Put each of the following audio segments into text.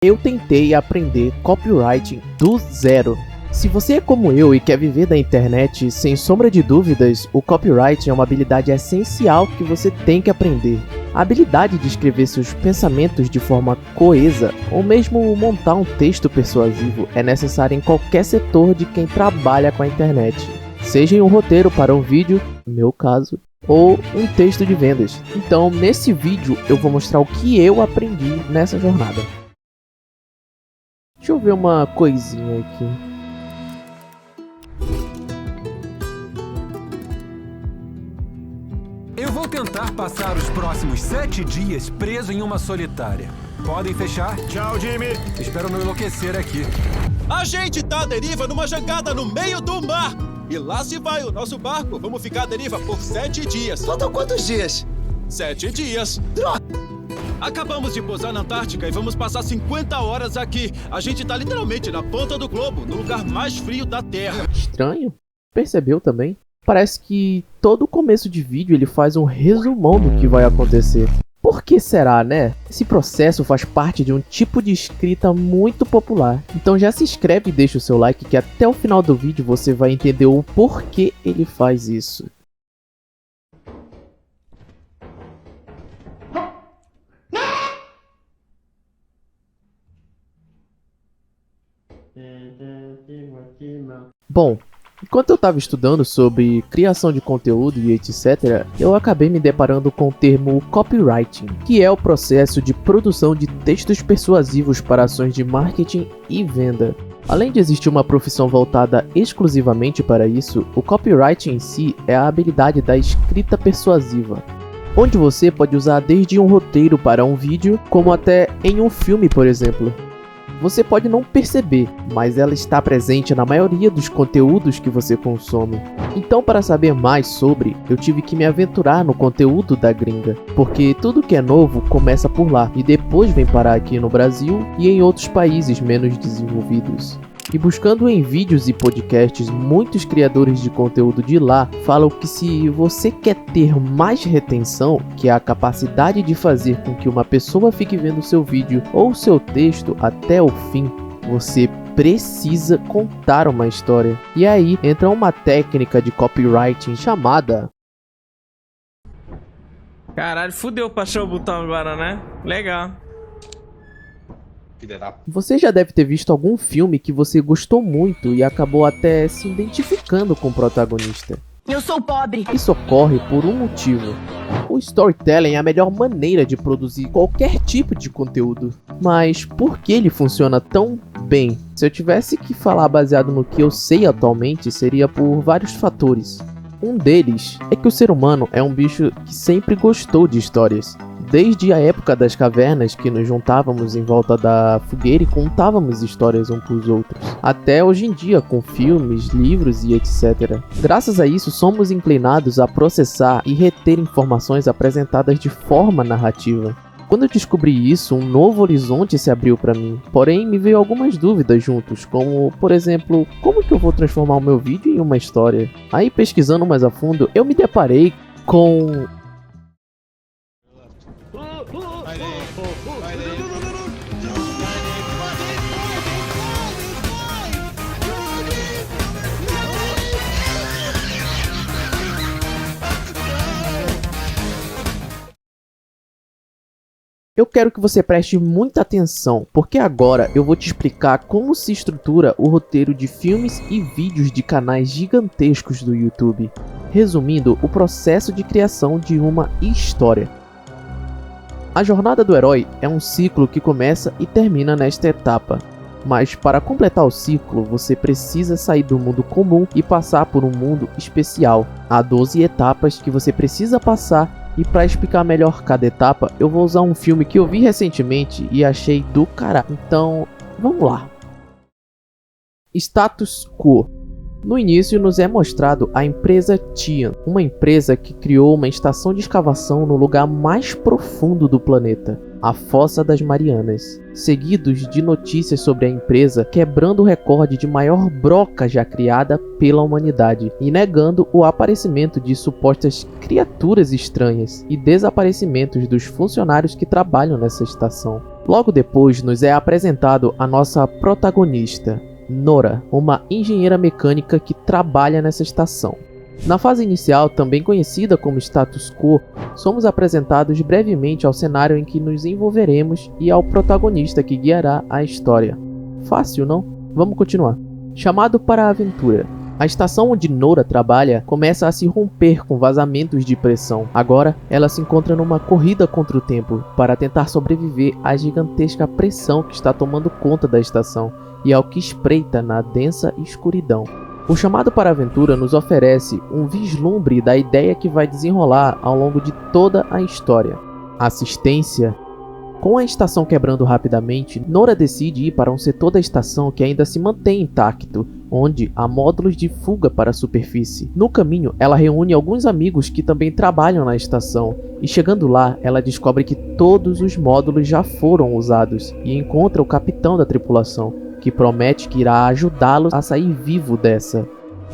eu tentei aprender copywriting do zero. Se você é como eu e quer viver da internet, sem sombra de dúvidas, o copywriting é uma habilidade essencial que você tem que aprender. A habilidade de escrever seus pensamentos de forma coesa, ou mesmo montar um texto persuasivo, é necessária em qualquer setor de quem trabalha com a internet. Seja em um roteiro para um vídeo, no meu caso, ou um texto de vendas. Então, nesse vídeo, eu vou mostrar o que eu aprendi nessa jornada. Deixa eu ver uma coisinha aqui. Eu vou tentar passar os próximos 7 dias preso em uma solitária. Podem fechar? Tchau, Jimmy. Espero não enlouquecer aqui. A gente tá à deriva numa jangada no meio do mar. E lá se vai o nosso barco. Vamos ficar à deriva por 7 dias. Faltam quantos dias? 7 dias. Droga! Acabamos de pousar na Antártica e vamos passar 50 horas aqui. A gente tá literalmente na ponta do globo, no lugar mais frio da Terra. Estranho? Percebeu também? Parece que todo começo de vídeo ele faz um resumão do que vai acontecer. Por que será, né? Esse processo faz parte de um tipo de escrita muito popular. Então já se inscreve e deixa o seu like que até o final do vídeo você vai entender o porquê ele faz isso. Bom, enquanto eu estava estudando sobre criação de conteúdo e etc., eu acabei me deparando com o termo copywriting, que é o processo de produção de textos persuasivos para ações de marketing e venda. Além de existir uma profissão voltada exclusivamente para isso, o copywriting em si é a habilidade da escrita persuasiva, onde você pode usar desde um roteiro para um vídeo, como até em um filme, por exemplo. Você pode não perceber, mas ela está presente na maioria dos conteúdos que você consome. Então, para saber mais sobre, eu tive que me aventurar no conteúdo da gringa, porque tudo que é novo começa por lá e depois vem parar aqui no Brasil e em outros países menos desenvolvidos. E buscando em vídeos e podcasts, muitos criadores de conteúdo de lá falam que se você quer ter mais retenção, que é a capacidade de fazer com que uma pessoa fique vendo seu vídeo ou seu texto até o fim, você precisa contar uma história. E aí entra uma técnica de copywriting chamada... Caralho, fudeu pra achar o botão agora, né? Legal. Você já deve ter visto algum filme que você gostou muito e acabou até se identificando com o protagonista. Eu sou pobre. Isso ocorre por um motivo. O storytelling é a melhor maneira de produzir qualquer tipo de conteúdo. Mas por que ele funciona tão bem? Se eu tivesse que falar baseado no que eu sei atualmente, seria por vários fatores. Um deles é que o ser humano é um bicho que sempre gostou de histórias. Desde a época das cavernas, que nos juntávamos em volta da fogueira e contávamos histórias uns com os outros, até hoje em dia com filmes, livros e etc. Graças a isso, somos inclinados a processar e reter informações apresentadas de forma narrativa. Quando eu descobri isso, um novo horizonte se abriu para mim. Porém, me veio algumas dúvidas juntos, como, por exemplo, como que eu vou transformar o meu vídeo em uma história? Aí, pesquisando mais a fundo, eu me deparei com... Eu quero que você preste muita atenção, porque agora eu vou te explicar como se estrutura o roteiro de filmes e vídeos de canais gigantescos do YouTube, resumindo o processo de criação de uma história. A jornada do herói é um ciclo que começa e termina nesta etapa, mas para completar o ciclo você precisa sair do mundo comum e passar por um mundo especial. Há 12 etapas que você precisa passar. E para explicar melhor cada etapa, eu vou usar um filme que eu vi recentemente e achei do caralho. Então, vamos lá. Status Quo. No início nos é mostrado a empresa Tian, uma empresa que criou uma estação de escavação no lugar mais profundo do planeta, a Fossa das Marianas, seguidos de notícias sobre a empresa quebrando o recorde de maior broca já criada pela humanidade e negando o aparecimento de supostas criaturas estranhas e desaparecimentos dos funcionários que trabalham nessa estação. Logo depois nos é apresentado a nossa protagonista, Nora, uma engenheira mecânica que trabalha nessa estação. Na fase inicial, também conhecida como status quo, somos apresentados brevemente ao cenário em que nos envolveremos e ao protagonista que guiará a história. Fácil, não? Vamos continuar. Chamado para a aventura. A estação onde Nora trabalha começa a se romper com vazamentos de pressão. Agora, ela se encontra numa corrida contra o tempo para tentar sobreviver à gigantesca pressão que está tomando conta da estação e ao que espreita na densa escuridão. O chamado para a aventura nos oferece um vislumbre da ideia que vai desenrolar ao longo de toda a história. Assistência. Com a estação quebrando rapidamente, Nora decide ir para um setor da estação que ainda se mantém intacto, onde há módulos de fuga para a superfície. No caminho, ela reúne alguns amigos que também trabalham na estação, e chegando lá, ela descobre que todos os módulos já foram usados, e encontra o capitão da tripulação, que promete que irá ajudá-los a sair vivo dessa.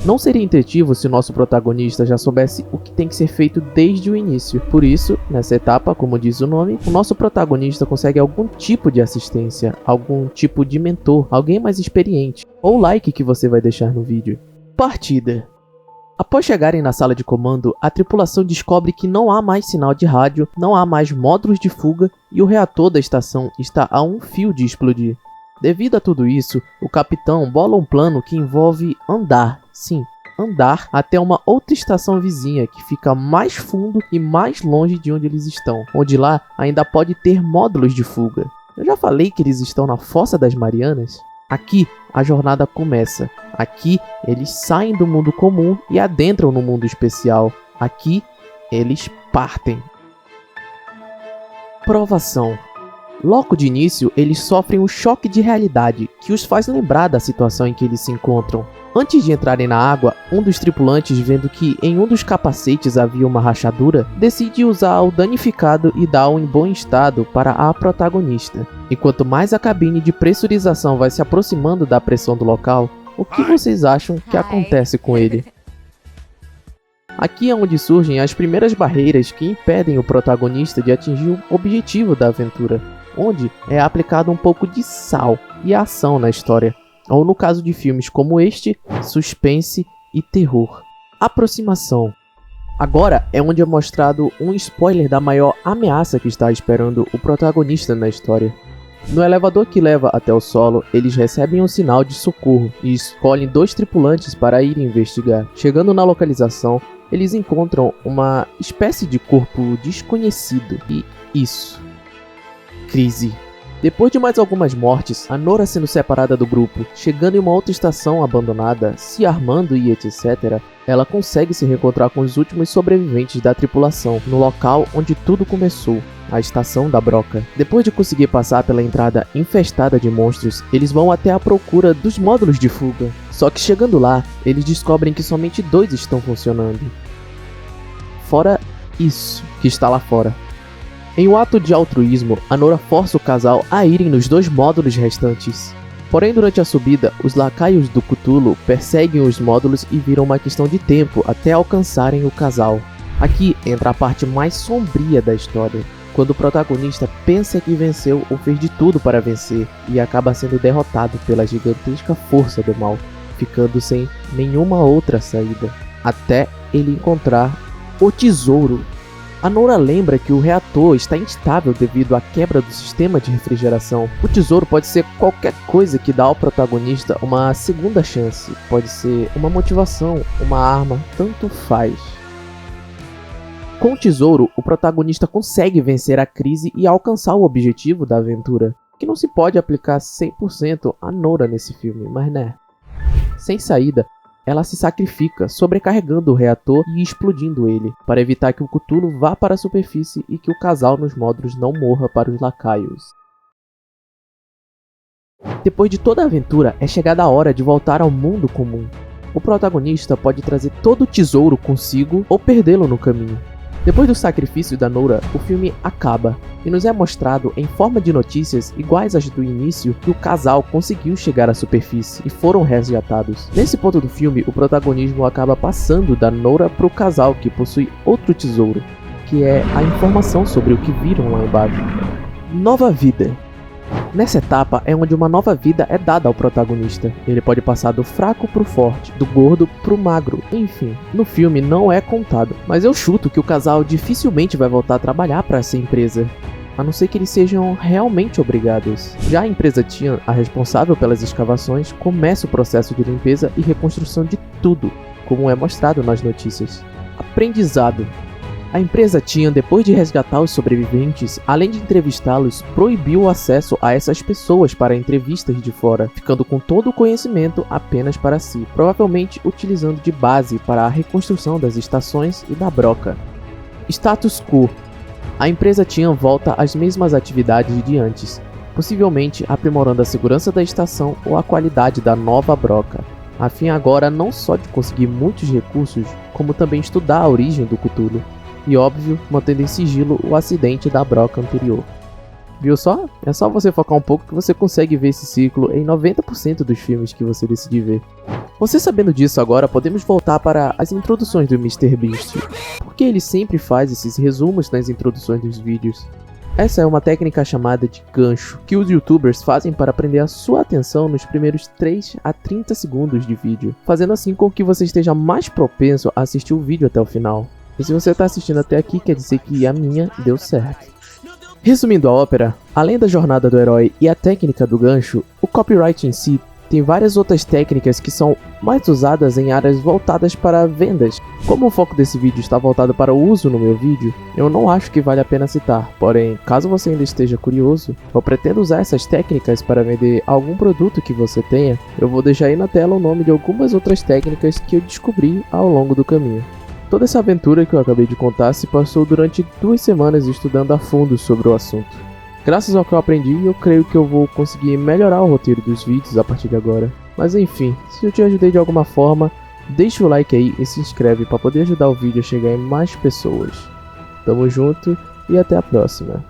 Não seria intuitivo se o nosso protagonista já soubesse o que tem que ser feito desde o início. Por isso, nessa etapa, como diz o nome, o nosso protagonista consegue algum tipo de assistência, algum tipo de mentor, alguém mais experiente, ou like que você vai deixar no vídeo. Partida. Após chegarem na sala de comando, a tripulação descobre que não há mais sinal de rádio, não há mais módulos de fuga e o reator da estação está a um fio de explodir. Devido a tudo isso, o capitão bola um plano que envolve andar, sim, andar até uma outra estação vizinha que fica mais fundo e mais longe de onde eles estão, onde lá ainda pode ter módulos de fuga. Eu já falei que eles estão na Fossa das Marianas? Aqui a jornada começa, aqui eles saem do mundo comum e adentram no mundo especial, aqui eles partem. Provação. Logo de início, eles sofrem um choque de realidade, que os faz lembrar da situação em que eles se encontram. Antes de entrarem na água, um dos tripulantes, vendo que em um dos capacetes havia uma rachadura, decide usar o danificado e dar-o em bom estado para a protagonista. E quanto mais a cabine de pressurização vai se aproximando da pressão do local, o que vocês acham que acontece com ele? Aqui é onde surgem as primeiras barreiras que impedem o protagonista de atingir o objetivo da aventura, onde é aplicado um pouco de sal e ação na história, ou no caso de filmes como este, suspense e terror. Aproximação. Agora é onde é mostrado um spoiler da maior ameaça que está esperando o protagonista na história. No elevador que leva até o solo, eles recebem um sinal de socorro e escolhem 2 tripulantes para irem investigar. Chegando na localização, eles encontram uma espécie de corpo desconhecido e isso. Crise. Depois de mais algumas mortes, a Nora sendo separada do grupo, chegando em uma outra estação abandonada, se armando e etc., ela consegue se reencontrar com os últimos sobreviventes da tripulação, no local onde tudo começou, a estação da Broca. Depois de conseguir passar pela entrada infestada de monstros, eles vão até a procura dos módulos de fuga. Só que chegando lá, eles descobrem que somente 2 estão funcionando. Fora isso que está lá fora. Em um ato de altruísmo, a Nora força o casal a irem nos 2 módulos restantes. Porém, durante a subida, os lacaios do Cthulhu perseguem os módulos e viram uma questão de tempo até alcançarem o casal. Aqui entra a parte mais sombria da história, quando o protagonista pensa que venceu ou fez de tudo para vencer e acaba sendo derrotado pela gigantesca força do mal, ficando sem nenhuma outra saída, até ele encontrar o tesouro. A Nora lembra que o reator está instável devido à quebra do sistema de refrigeração. O tesouro pode ser qualquer coisa que dá ao protagonista uma segunda chance. Pode ser uma motivação, uma arma, tanto faz. Com o tesouro, o protagonista consegue vencer a crise e alcançar o objetivo da aventura, que não se pode aplicar 100% a Nora nesse filme, mas né. Sem saída, ela se sacrifica, sobrecarregando o reator e explodindo ele, para evitar que o Cthulhu vá para a superfície e que o casal nos módulos não morra para os lacaios. Depois de toda a aventura, é chegada a hora de voltar ao mundo comum. O protagonista pode trazer todo o tesouro consigo ou perdê-lo no caminho. Depois do sacrifício da Nora, o filme acaba e nos é mostrado em forma de notícias iguais às do início que o casal conseguiu chegar à superfície e foram resgatados. Nesse ponto do filme, o protagonismo acaba passando da Nora para o casal que possui outro tesouro, que é a informação sobre o que viram lá embaixo. Nova vida. Nessa etapa é onde uma nova vida é dada ao protagonista. Ele pode passar do fraco pro forte, do gordo pro magro, enfim. No filme não é contado, mas eu chuto que o casal dificilmente vai voltar a trabalhar para essa empresa, a não ser que eles sejam realmente obrigados. Já a empresa Tian, a responsável pelas escavações, começa o processo de limpeza e reconstrução de tudo, como é mostrado nas notícias. Aprendizado. A empresa Tian, depois de resgatar os sobreviventes, além de entrevistá-los, proibiu o acesso a essas pessoas para entrevistas de fora, ficando com todo o conhecimento apenas para si, provavelmente utilizando de base para a reconstrução das estações e da broca. Status quo. A empresa Tian volta às mesmas atividades de antes, possivelmente aprimorando a segurança da estação ou a qualidade da nova broca, a fim agora não só de conseguir muitos recursos, como também estudar a origem do Cthulhu. E óbvio, mantendo em sigilo o acidente da broca anterior. Viu só? É só você focar um pouco que você consegue ver esse ciclo em 90% dos filmes que você decidir ver. Você sabendo disso agora, podemos voltar para as introduções do MrBeast, porque ele sempre faz esses resumos nas introduções dos vídeos. Essa é uma técnica chamada de gancho, que os youtubers fazem para prender a sua atenção nos primeiros 3 a 30 segundos de vídeo, fazendo assim com que você esteja mais propenso a assistir o vídeo até o final. E se você está assistindo até aqui, quer dizer que a minha deu certo. Resumindo a ópera, além da jornada do herói e a técnica do gancho, o copyright em si tem várias outras técnicas que são mais usadas em áreas voltadas para vendas. Como o foco desse vídeo está voltado para o uso no meu vídeo, eu não acho que vale a pena citar, porém, caso você ainda esteja curioso, ou pretenda usar essas técnicas para vender algum produto que você tenha, eu vou deixar aí na tela o nome de algumas outras técnicas que eu descobri ao longo do caminho. Toda essa aventura que eu acabei de contar se passou durante 2 semanas estudando a fundo sobre o assunto. Graças ao que eu aprendi, eu creio que eu vou conseguir melhorar o roteiro dos vídeos a partir de agora. Mas enfim, se eu te ajudei de alguma forma, deixa o like aí e se inscreve para poder ajudar o vídeo a chegar em mais pessoas. Tamo junto e até a próxima.